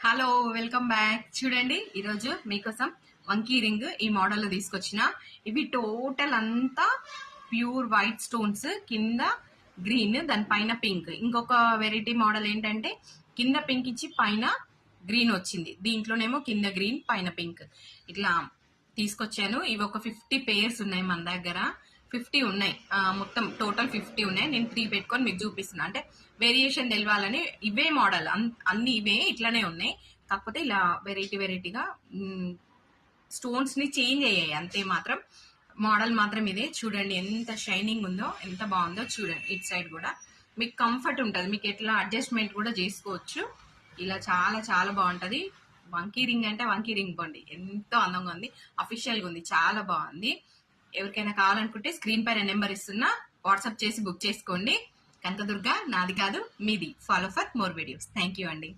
Hello, welcome back. చూడండి, ఈరోజు మీకోసం వంకీ రింగ్ ఈ మోడల్ లో తీసుకొచ్చిన. ఇవి టోటల్ అంతా ప్యూర్ వైట్ స్టోన్స్, కింద గ్రీన్, దాని పైన పింక్. ఇంకొక వెరైటీ మోడల్ ఏంటంటే కింద పింక్ ఇచ్చి పైన గ్రీన్ వచ్చింది. దీంట్లోనేమో కింద గ్రీన్ పైన పింక్ ఇట్లా తీసుకొచ్చాను. ఇవి ఒక 50 పేర్స్ ఉన్నాయి మన దగ్గర. 50 ఉన్నాయి, మొత్తం టోటల్ 50 ఉన్నాయి. నేను 3 పెట్టుకొని మీకు చూపిస్తున్నా. అంటే వేరియేషన్ తెలవాలని. ఇవే మోడల్, అన్ని ఇవే ఇట్లానే ఉన్నాయి. కాకపోతే ఇలా వెరైటీగా స్టోన్స్ ని చేంజ్ అయ్యాయి అంతే. మాత్రం మోడల్ మాత్రం ఇదే. చూడండి ఎంత షైనింగ్ ఉందో, ఎంత బాగుందో చూడండి. ఇటు సైడ్ కూడా మీకు కంఫర్ట్ ఉంటుంది, మీకు ఎట్లా అడ్జస్ట్మెంట్ కూడా చేసుకోవచ్చు. ఇలా చాలా చాలా బాగుంటది. వంకీ రింగ్ అంటే వంకీ రింగ్ పోండి, ఎంతో అందంగా ఉంది, అఫీషియల్ గా ఉంది, చాలా బాగుంది. ఎవరికైనా కావాలనుకుంటే స్క్రీన్ పైన నెంబర్ ఇస్తున్నా, వాట్సాప్ చేసి బుక్ చేసుకోండి. కనకదుర్గ, నాది కాదు మీది. Follow for more videos. Thank you అండి.